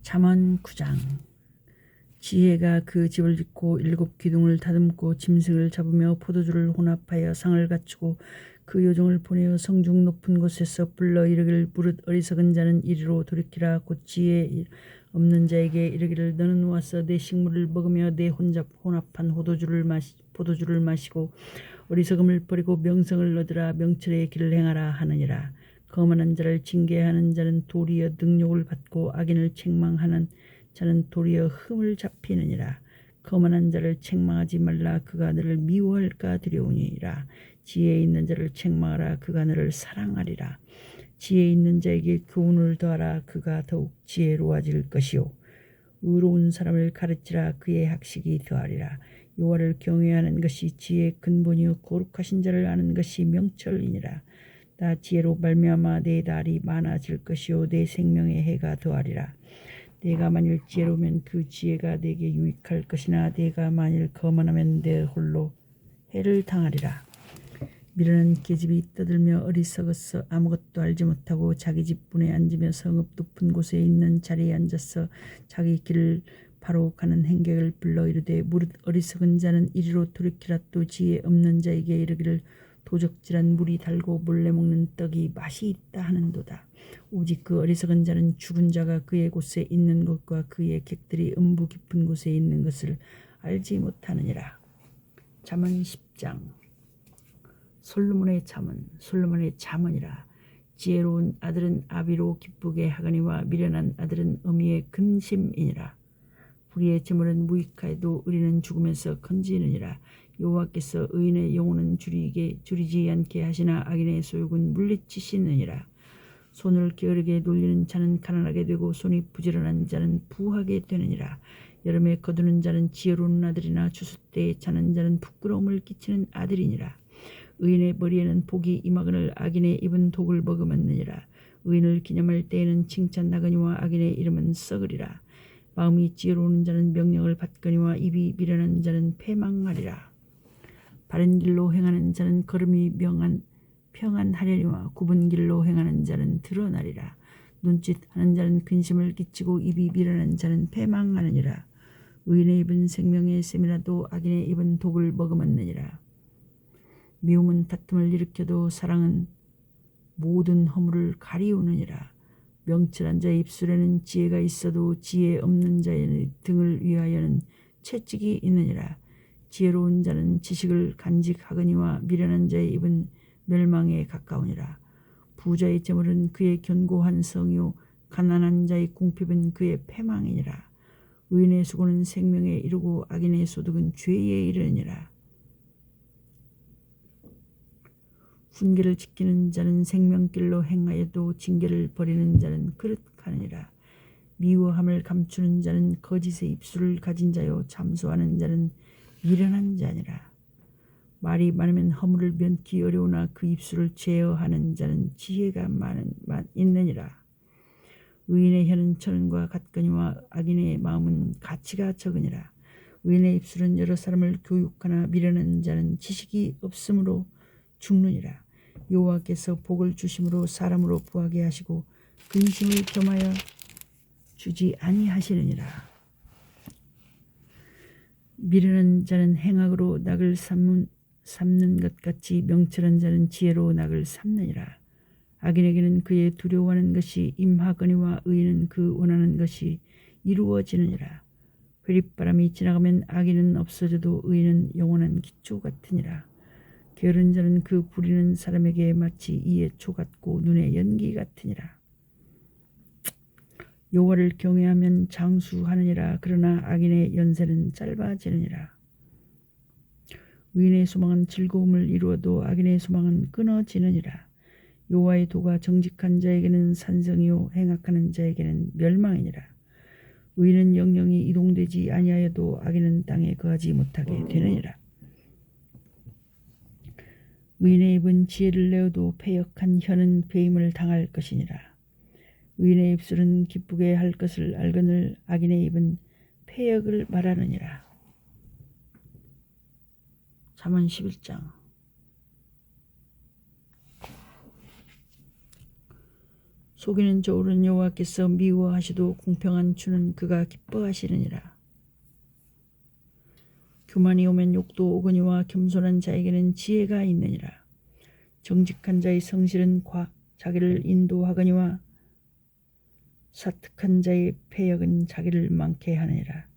잠언 9장. 지혜가 그 집을 짓고 7 기둥을 다듬고 짐승을 잡으며 포도주를 혼합하여 상을 갖추고 그 요정을 보내어 성중 높은 곳에서 불러 이르기를 무릇 어리석은 자는 이리로 돌이키라. 곧 지혜 없는 자에게 이르기를 너는 와서 내 식물을 먹으며 내 혼합한 포도주를 마시고 어리석음을 버리고 명성을 얻으라. 명철의 길을 행하라 하느니라. 거만한 자를 징계하는 자는 도리어 능욕을 받고 악인을 책망하는 자는 도리어 흠을 잡히느니라. 거만한 자를 책망하지 말라. 그가 너를 미워할까 두려우니라. 지혜 있는 자를 책망하라. 그가 너를 사랑하리라. 지혜 있는 자에게 교훈을 더하라. 그가 더욱 지혜로워질 것이요 의로운 사람을 가르치라. 그의 학식이 더하리라. 여호와를 경외하는 것이 지혜의 근본이요 거룩하신 자를 아는 것이 명철이니라. 나 지혜로 말미암아 내 날이 많아질 것이요 내 생명의 해가 더하리라. 내가 만일 지혜로우면 그 지혜가 내게 유익할 것이나 내가 만일 거만하면 내 홀로 해를 당하리라. 미련한 계집이 떠들며 어리석어서 아무것도 알지 못하고 자기 집 문에 앉으며 성읍 높은 곳에 있는 자리에 앉아서 자기 길을 바로 가는 행객을 불러 이르되 무릇 어리석은 자는 이리로 돌이키라. 또 지혜 없는 자에게 이르기를 도적질한 물이 달고 몰래 먹는 떡이 맛이 있다 하는도다. 오직 그 어리석은 자는 죽은 자가 그의 곳에 있는 것과 그의 객들이 음부 깊은 곳에 있는 것을 알지 못하느니라. 잠언 10장. 솔로몬의 잠언이라. 지혜로운 아들은 아비로 기쁘게 하거니와 미련한 아들은 어미의 근심이니라. 불의의 재물은 무익하여도 의리는 죽음에서 건지느니라. 여호와께서 의인의 영혼은 줄이지 않게 하시나 악인의 소욕은 물리치시느니라. 손을 게으르게 놀리는 자는 가난하게 되고 손이 부지런한 자는 부하게 되느니라. 여름에 거두는 자는 지혜로운 아들이나 추수 때에 자는 자는 부끄러움을 끼치는 아들이니라. 의인의 머리에는 복이 임하거늘 악인의 입은 독을 머금었느니라. 의인을 기념할 때에는 칭찬하거니와 악인의 이름은 썩으리라. 마음이 지혜로운 자는 명령을 받거니와 입이 미련한 자는 패망하리라. 바른 길로 행하는 자는 걸음이 평안하려니와 굽은 길로 행하는 자는 드러나리라. 눈짓하는 자는 근심을 끼치고 입이 미련한 자는 패망하느니라. 의인의 입은 생명의 샘이라도 악인의 입은 독을 머금었느니라. 미움은 다툼을 일으켜도 사랑은 모든 허물을 가리우느니라. 명철한 자의 입술에는 지혜가 있어도 지혜 없는 자의 등을 위하여는 채찍이 있느니라. 지혜로운 자는 지식을 간직하거니와 미련한 자의 입은 멸망에 가까우니라. 부자의 재물은 그의 견고한 성이요 가난한 자의 궁핍은 그의 패망이니라. 의인의 수고는 생명에 이르고 악인의 소득은 죄에 이르느니라. 훈계를 지키는 자는 생명길로 행하여도 징계를 버리는 자는 그릇하느니라. 미워함을 감추는 자는 거짓의 입술을 가진 자요 잠소하는 자는 미련한 자니라. 말이 많으면 허물을 면키 어려우나 그 입술을 제어하는 자는 지혜가 있느니라. 의인의 혀는 천은과 같거니와 악인의 마음은 가치가 적으니라. 의인의 입술은 여러 사람을 교육하나 미련한 자는 지식이 없으므로 죽느니라. 여호와께서 복을 주심으로 사람으로 부하게 하시고 근심을 겸하여 주지 아니하시느니라. 미련한 자는 행악으로 낙을 삼는 것 같이 명철한 자는 지혜로 낙을 삼느니라. 악인에게는 그의 두려워하는 것이 임하거니와 의인은 그 원하는 것이 이루어지느니라. 회립바람이 지나가면 악인은 없어져도 의인은 영원한 기초 같으니라. 게으른 자는 그 부리는 사람에게 마치 이의 초 같고 눈의 연기 같으니라. 여호와를 경외하면 장수하느니라. 그러나 악인의 연세는 짧아지느니라. 의인의 소망은 즐거움을 이루어도 악인의 소망은 끊어지느니라. 여호와의 도가 정직한 자에게는 산성이요 행악하는 자에게는 멸망이니라. 의인은 영영이 이동되지 아니하여도 악인은 땅에 거하지 못하게 되느니라. 의인의 입은 지혜를 내어도 패역한 혀는 배임을 당할 것이니라. 의인의 입술은 기쁘게 할 것을 알거늘 악인의 입은 패역을 말하느니라. 잠언 11장. 속이는 저울은 여호와께서 미워하시도 공평한 주는 그가 기뻐하시느니라. 교만이 오면 욕도 오거니와 겸손한 자에게는 지혜가 있느니라. 정직한 자의 성실은 자기를 인도하거니와 사특한 자의 패역은 자기를 많게 하느니라.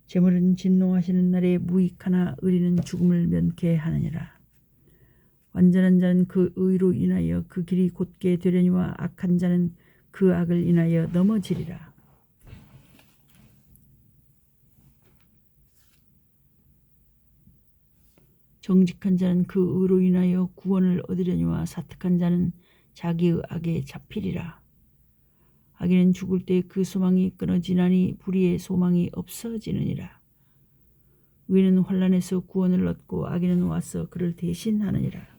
재물은 진노하시는 날에 무익하나 의리는 죽음을 면케 하느니라. 완전한 자는 그 의로 인하여 그 길이 곧게 되려니와 악한 자는 그 악을 인하여 넘어지리라. 정직한 자는 그 의로 인하여 구원을 얻으려니와 사특한 자는 자기의 악에 잡히리라. 악인은 죽을 때 그 소망이 끊어지나니 불의의 소망이 없어지느니라. 의인은 환난에서 구원을 얻고 악인은 와서 그를 대신하느니라.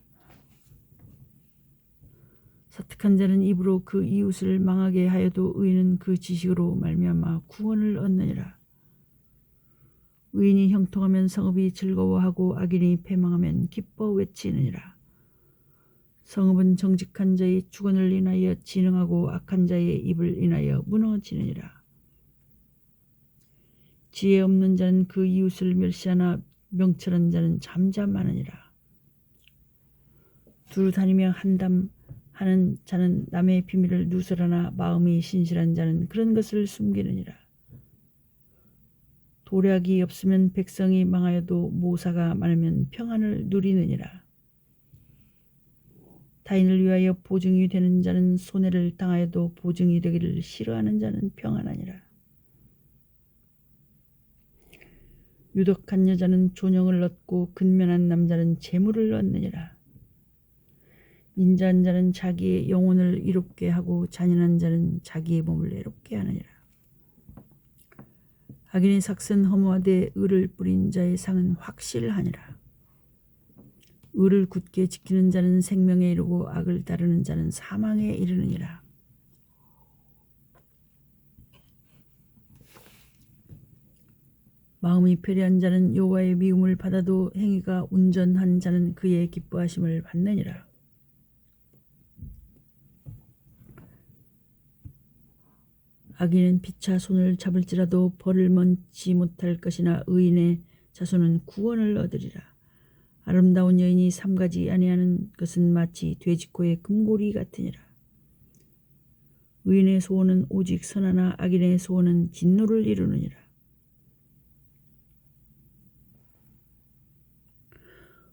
사특한 자는 입으로 그 이웃을 망하게 하여도 의인은 그 지식으로 말미암아 구원을 얻느니라. 의인이 형통하면 성읍이 즐거워하고 악인이 패망하면 기뻐 외치느니라. 성읍은 정직한 자의 주권을 인하여 진흥하고 악한 자의 입을 인하여 무너지느니라. 지혜 없는 자는 그 이웃을 멸시하나 명철한 자는 잠잠하느니라. 두루 다니며 한담하는 자는 남의 비밀을 누설하나 마음이 신실한 자는 그런 것을 숨기느니라. 도략이 없으면 백성이 망하여도 모사가 많으면 평안을 누리느니라. 타인을 위하여 보증이 되는 자는 손해를 당하여도 보증이 되기를 싫어하는 자는 평안하니라. 유덕한 여자는 존영을 얻고 근면한 남자는 재물을 얻느니라. 인자한 자는 자기의 영혼을 이롭게 하고 잔인한 자는 자기의 몸을 애롭게 하느니라. 악인의 삭은 허무하되 의를 뿌린 자의 상은 확실하니라. 의를 굳게 지키는 자는 생명에 이르고 악을 따르는 자는 사망에 이르느니라. 마음이 편리한 자는 여호와의 미움을 받아도 행위가 온전한 자는 그의 기뻐하심을 받느니라. 악인은 피차 손을 잡을지라도 벌을 먼지 못할 것이나 의인의 자손은 구원을 얻으리라. 아름다운 여인이 삼가지 아니하는 것은 마치 돼지코의 금고리 같으니라. 의인의 소원은 오직 선하나 악인의 소원은 진노를 이루느니라.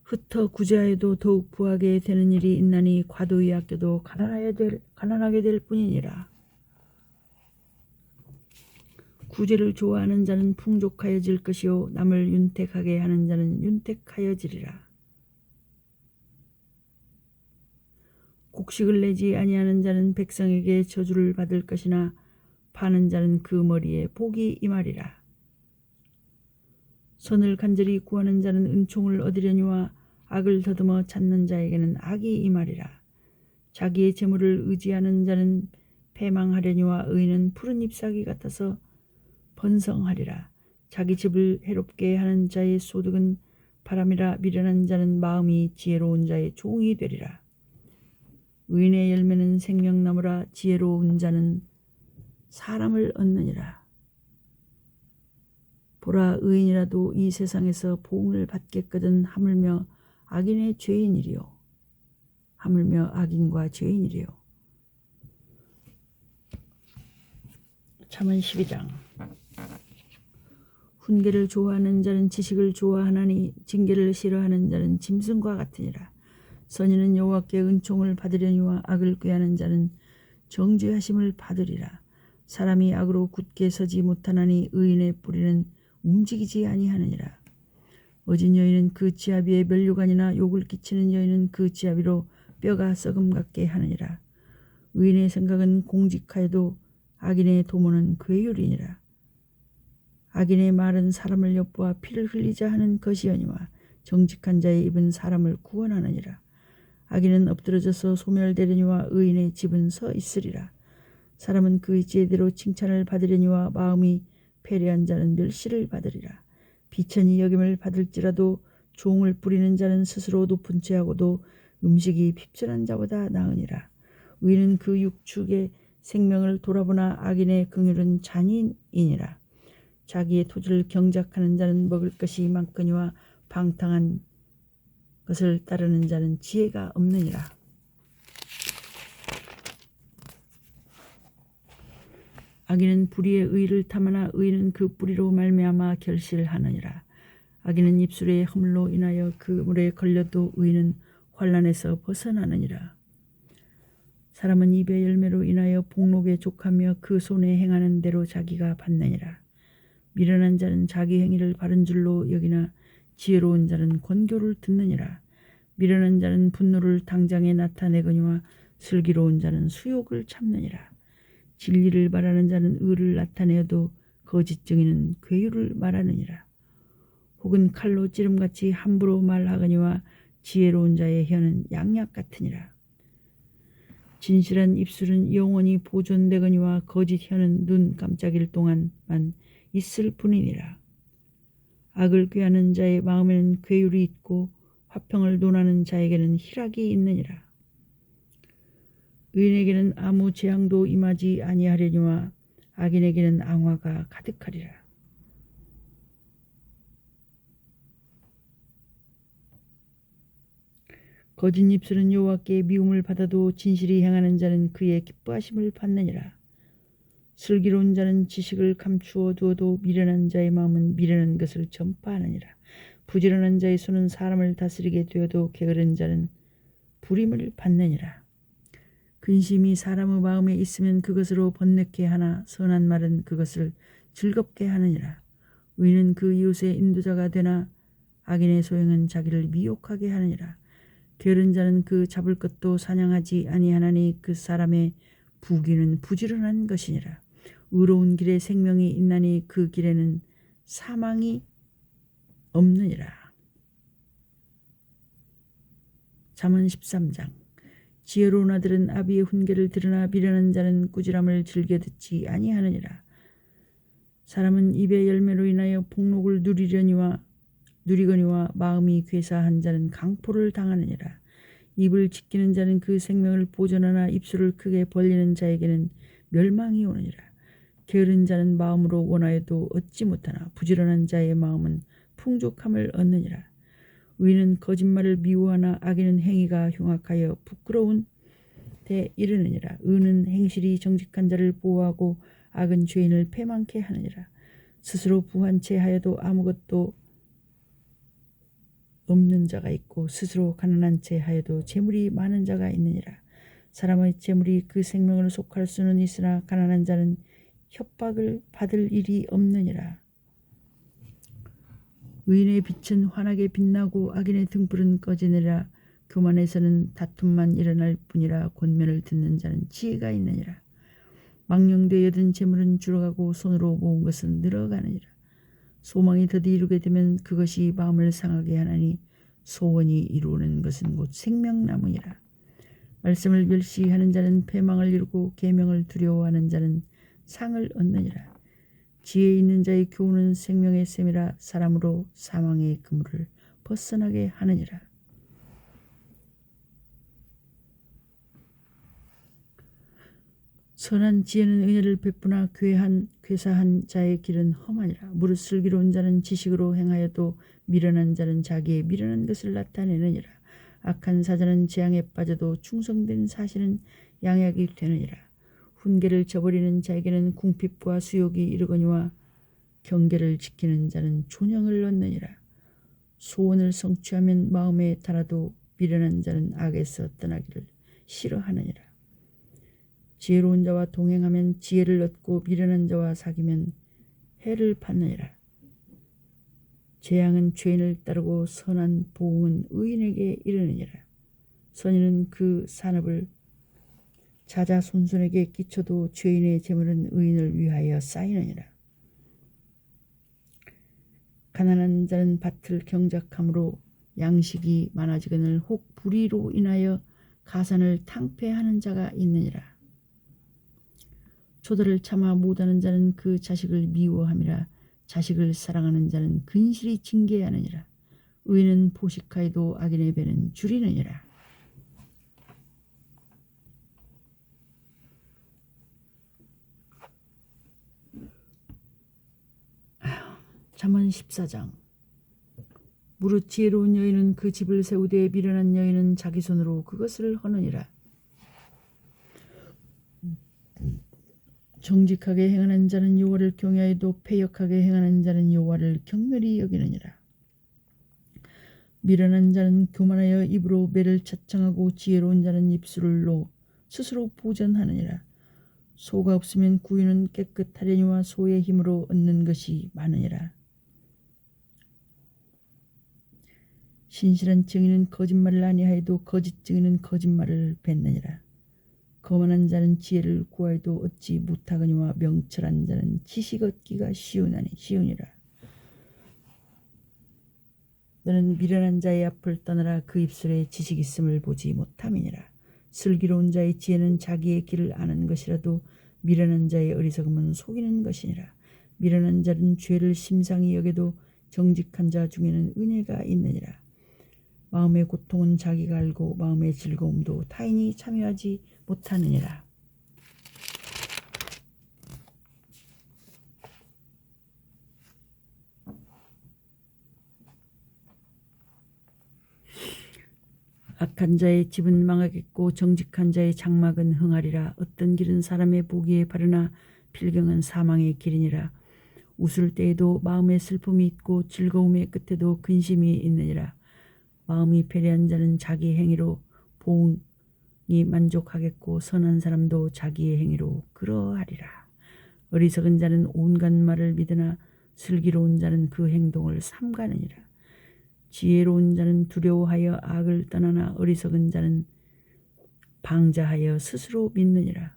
흩어 구제하여도 더욱 부하게 되는 일이 있나니 과도히 아껴도 가난하게 될 뿐이니라. 구제를 좋아하는 자는 풍족하여질 것이요 남을 윤택하게 하는 자는 윤택하여지리라. 곡식을 내지 아니하는 자는 백성에게 저주를 받을 것이나 파는 자는 그 머리에 복이 임하리라. 선을 간절히 구하는 자는 은총을 얻으려니와 악을 더듬어 찾는 자에게는 악이 임하리라. 자기의 재물을 의지하는 자는 패망하려니와 의인은 푸른 잎사귀 같아서 번성하리라. 자기 집을 해롭게 하는 자의 소득은 바람이라. 미련한 자는 마음이 지혜로운 자의 종이 되리라. 의인의 열매는 생명나무라. 지혜로운 자는 사람을 얻느니라. 보라, 의인이라도 이 세상에서 보응을 받겠거든 하물며 악인의 죄인이리요. 하물며 악인과 죄인이리요. 잠언 12장. 훈계를 좋아하는 자는 지식을 좋아하나니 징계를 싫어하는 자는 짐승과 같으니라. 선인은 여호와께 은총을 받으려니와 악을 꾀하는 자는 정죄하심을 받으리라. 사람이 악으로 굳게 서지 못하나니 의인의 뿌리는 움직이지 아니하느니라. 어진 여인은 그 지아비의 면류관이나 욕을 끼치는 여인은 그 지아비로 뼈가 썩음 같게 하느니라. 의인의 생각은 공직하여도 악인의 도모는 괴율이니라. 악인의 말은 사람을 엿보아 피를 흘리자 하는 것이여니와 정직한 자의 입은 사람을 구원하느니라. 악인은 엎드러져서 소멸되려니와 의인의 집은 서 있으리라. 사람은 그의 지혜대로 칭찬을 받으려니와 마음이 패리한 자는 멸시를 받으리라. 비천히 여김을 받을지라도 종을 부리는 자는 스스로 높은 채하고도 음식이 핍절한 자보다 나으니라. 의인은 그 육축의 생명을 돌아보나 악인의 긍휼은 잔인이니라. 자기의 토지를 경작하는 자는 먹을 것이 많거니와 방탕한 것을 따르는 자는 지혜가 없느니라. 악인은 불의의 의를 탐하나 의인은 그 뿌리로 말미암아 결실하느니라. 악인은 입술의 허물로 인하여 그 물에 걸려도 의인은 환난에서 벗어나느니라. 사람은 입의 열매로 인하여 복록에 족하며 그 손에 행하는 대로 자기가 받느니라. 미련한 자는 자기 행위를 바른 줄로 여기나 지혜로운 자는 권고를 듣느니라. 미련한 자는 분노를 당장에 나타내거니와 슬기로운 자는 수욕을 참느니라. 진리를 말하는 자는 의를 나타내어도 거짓 증인은 괴유를 말하느니라. 혹은 칼로 찌름같이 함부로 말하거니와 지혜로운 자의 혀는 양약 같으니라. 진실한 입술은 영원히 보존되거니와 거짓 혀는 눈 깜짝일 동안만 있을 뿐이니라. 악을 꾀하는 자의 마음에는 괴율이 있고 화평을 논하는 자에게는 희락이 있느니라. 의인에게는 아무 재앙도 임하지 아니하려니와 악인에게는 앙화가 가득하리라. 거짓 입술은 여호와께 미움을 받아도 진실이 행하는 자는 그의 기뻐하심을 받느니라. 슬기로운 자는 지식을 감추어 두어도 미련한 자의 마음은 미련한 것을 전파하느니라. 부지런한 자의 손은 사람을 다스리게 되어도 게으른 자는 부림을 받느니라. 근심이 사람의 마음에 있으면 그것으로 번뇌케 하나 선한 말은 그것을 즐겁게 하느니라. 의인은 그 이웃의 인도자가 되나 악인의 소행은 자기를 미혹하게 하느니라. 게으른 자는 그 잡을 것도 사냥하지 아니하나니 그 사람의 부귀는 부지런한 것이니라. 의로운 길에 생명이 있나니 그 길에는 사망이 없느니라. 잠언 13장. 지혜로운 아들은 아비의 훈계를 들으나 미련한 자는 꾸지람을 즐겨 듣지 아니하느니라. 사람은 입의 열매로 인하여 복록을 누리거니와 마음이 괴사한 자는 강포를 당하느니라. 입을 지키는 자는 그 생명을 보존하나 입술을 크게 벌리는 자에게는 멸망이 오느니라. 게으른 자는 마음으로 원하여도 얻지 못하나 부지런한 자의 마음은 풍족함을 얻느니라. 의인은 거짓말을 미워하나 악인은 행위가 흉악하여 부끄러운 데 이르느니라. 의는 행실이 정직한 자를 보호하고 악은 죄인을 패망케 하느니라. 스스로 부한 채 하여도 아무것도 없는 자가 있고 스스로 가난한 채 하여도 재물이 많은 자가 있느니라. 사람의 재물이 그 생명을 속할 수는 있으나 가난한 자는 협박을 받을 일이 없느니라. 의인의 빛은 환하게 빛나고 악인의 등불은 꺼지느라. 교만에서는 다툼만 일어날 뿐이라. 권면을 듣는 자는 지혜가 있느니라. 망령되이 얻은 재물은 줄어가고 손으로 모은 것은 늘어가느니라. 소망이 더디 이루게 되면 그것이 마음을 상하게 하나니 소원이 이루는 것은 곧 생명나무이라. 말씀을 멸시하는 자는 패망을 이루고 계명을 두려워하는 자는 상을 얻느니라. 지혜 있는 자의 교훈은 생명의 셈이라. 사람으로 사망의 그물을 벗어나게 하느니라. 선한 지혜는 은혜를 베푸나 괴사한 자의 길은 험하니라. 무릇 슬기로운 자는 지식으로 행하여도 미련한 자는 자기의 미련한 것을 나타내느니라. 악한 사자는 재앙에 빠져도 충성된 사실은 양약이 되느니라. 훈계를 저버리는 자에게는 궁핍과 수욕이 이르거니와 경계를 지키는 자는 존영을 얻느니라. 소원을 성취하면 마음에 달아도 미련한 자는 악에서 떠나기를 싫어하느니라. 지혜로운 자와 동행하면 지혜를 얻고 미련한 자와 사귀면 해를 받느니라. 재앙은 죄인을 따르고 선한 보응은 의인에게 이르느니라. 선인은 그 산업을 자자손손에게 끼쳐도 죄인의 재물은 의인을 위하여 쌓이느니라. 가난한 자는 밭을 경작함으로 양식이 많아지거늘 혹 불의로 인하여 가산을 탕폐하는 자가 있느니라. 초들을 참아 못하는 자는 그 자식을 미워함이라. 자식을 사랑하는 자는 근실히 징계하느니라. 의인은 포식하여도 악인의 배는 줄이느니라. 잠언 14장. 무릇 지혜로운 여인은 그 집을 세우되 미련한 여인은 자기 손으로 그것을 허느니라. 정직하게 행하는 자는 여호와를 경외하여도 패역하게 행하는 자는 여호와를 경멸히 여기느니라. 미련한 자는 교만하여 입으로 매를 차창하고 지혜로운 자는 입술로 스스로 보전하느니라. 소가 없으면 구유는 깨끗하려니와 소의 힘으로 얻는 것이 많으니라. 신실한 증인은 거짓말을 아니하여도 거짓 증인은 거짓말을 뱉느니라. 거만한 자는 지혜를 구하여도 얻지 못하거니와 명철한 자는 지식 얻기가 쉬우니라. 너는 미련한 자의 앞을 떠나라. 그 입술에 지식 있음을 보지 못함이니라. 슬기로운 자의 지혜는 자기의 길을 아는 것이라도 미련한 자의 어리석음은 속이는 것이니라. 미련한 자는 죄를 심상히 여겨도 정직한 자 중에는 은혜가 있느니라. 마음의 고통은 자기가 알고 마음의 즐거움도 타인이 참여하지 못하느니라. 악한 자의 집은 망하겠고 정직한 자의 장막은 흥하리라. 어떤 길은 사람의 보기에 바르나 필경은 사망의 길이니라. 웃을 때에도 마음에 슬픔이 있고 즐거움의 끝에도 근심이 있느니라. 마음이 배려한 자는 자기 행위로 보응이 만족하겠고 선한 사람도 자기의 행위로 그러하리라. 어리석은 자는 온갖 말을 믿으나 슬기로운 자는 그 행동을 삼가느니라. 지혜로운 자는 두려워하여 악을 떠나나 어리석은 자는 방자하여 스스로 믿느니라.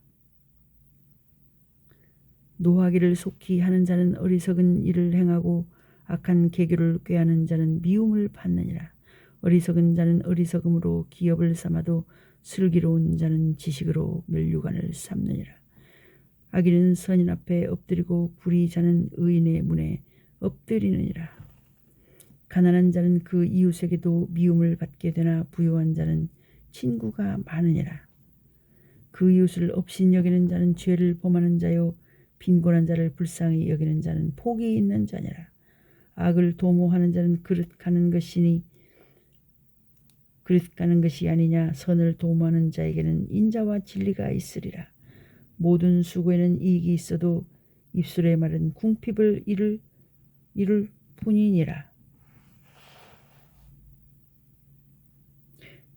노하기를 속히 하는 자는 어리석은 일을 행하고 악한 계교를 꾀하는 자는 미움을 받느니라. 어리석은 자는 어리석음으로 기업을 삼아도 슬기로운 자는 지식으로 면류관을 삼느니라. 악인은 선인 앞에 엎드리고 불의자는 의인의 문에 엎드리느니라. 가난한 자는 그 이웃에게도 미움을 받게 되나 부유한 자는 친구가 많으니라. 그 이웃을 업신여기는 자는 죄를 범하는 자요 빈곤한 자를 불쌍히 여기는 자는 복이 있는 자니라. 악을 도모하는 자는 그릇 가는 것이 아니냐. 선을 도모하는 자에게는 인자와 진리가 있으리라. 모든 수고에는 이익이 있어도 입술의 말은 궁핍을 이룰 뿐이니라.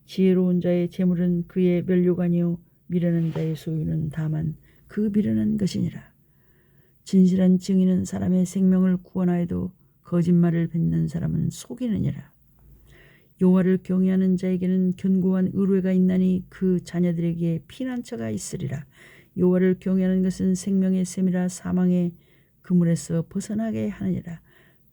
지혜로운 자의 재물은 그의 면류관이요 미련한 자의 소유는 다만 그 미련한 것이니라. 진실한 증인은 사람의 생명을 구원하여도 거짓말을 뱉는 사람은 속이느니라. 여호와를 경외하는 자에게는 견고한 의뢰가 있나니 그 자녀들에게 피난처가 있으리라. 여호와를 경외하는 것은 생명의 셈이라. 사망의 그물에서 벗어나게 하느니라.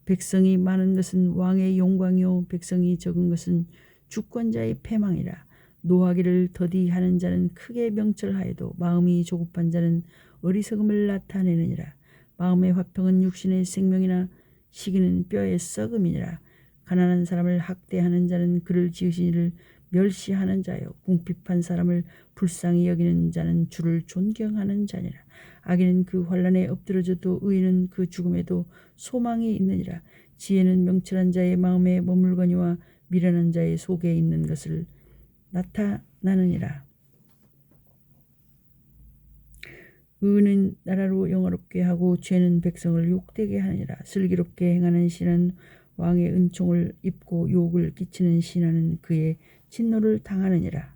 백성이 많은 것은 왕의 영광이요 백성이 적은 것은 주권자의 패망이라. 노하기를 더디하는 자는 크게 명철하여도 마음이 조급한 자는 어리석음을 나타내느니라. 마음의 화평은 육신의 생명이나 시기는 뼈의 썩음이니라. 가난한 사람을 학대하는 자는 그를 지으신 이를 멸시하는 자요 궁핍한 사람을 불쌍히 여기는 자는 주를 존경하는 자니라. 악인은 그 환난에 엎드러져도 의인은 그 죽음에도 소망이 있느니라. 지혜는 명철한 자의 마음에 머물거니와 미련한 자의 속에 있는 것을 나타나느니라. 의는 나라로 영화롭게 하고 죄는 백성을 욕되게 하느니라. 슬기롭게 행하는 신은 왕의 은총을 입고 욕을 끼치는 신하는 그의 진노를 당하느니라.